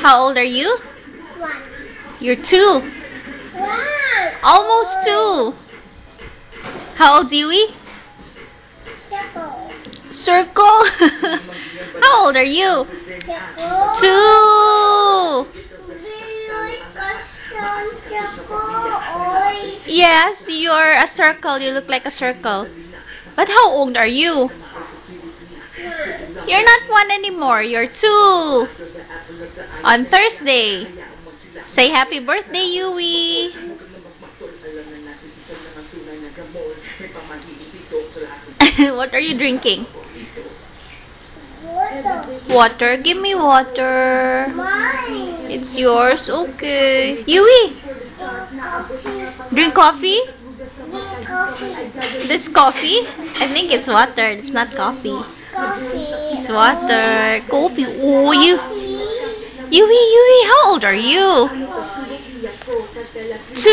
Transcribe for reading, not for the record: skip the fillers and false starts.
How old are you? 1. You're 2. 1. Almost 2. How old's Yui? Circle. Circle. How old are you? Circle. 2. Yes, you're a circle. You look like a circle. But how old are you? You're not 1 anymore. You're 2. On Thursday. Say happy birthday, Yui. What are you drinking? Water. Water. Give me water. Mine. It's yours. Okay. Yui, Coffee. drink coffee? Drink coffee. This coffee? I think it's water. It's not coffee. Coffee. It's water. Coffee. Oh, Yui, how old are you? 2.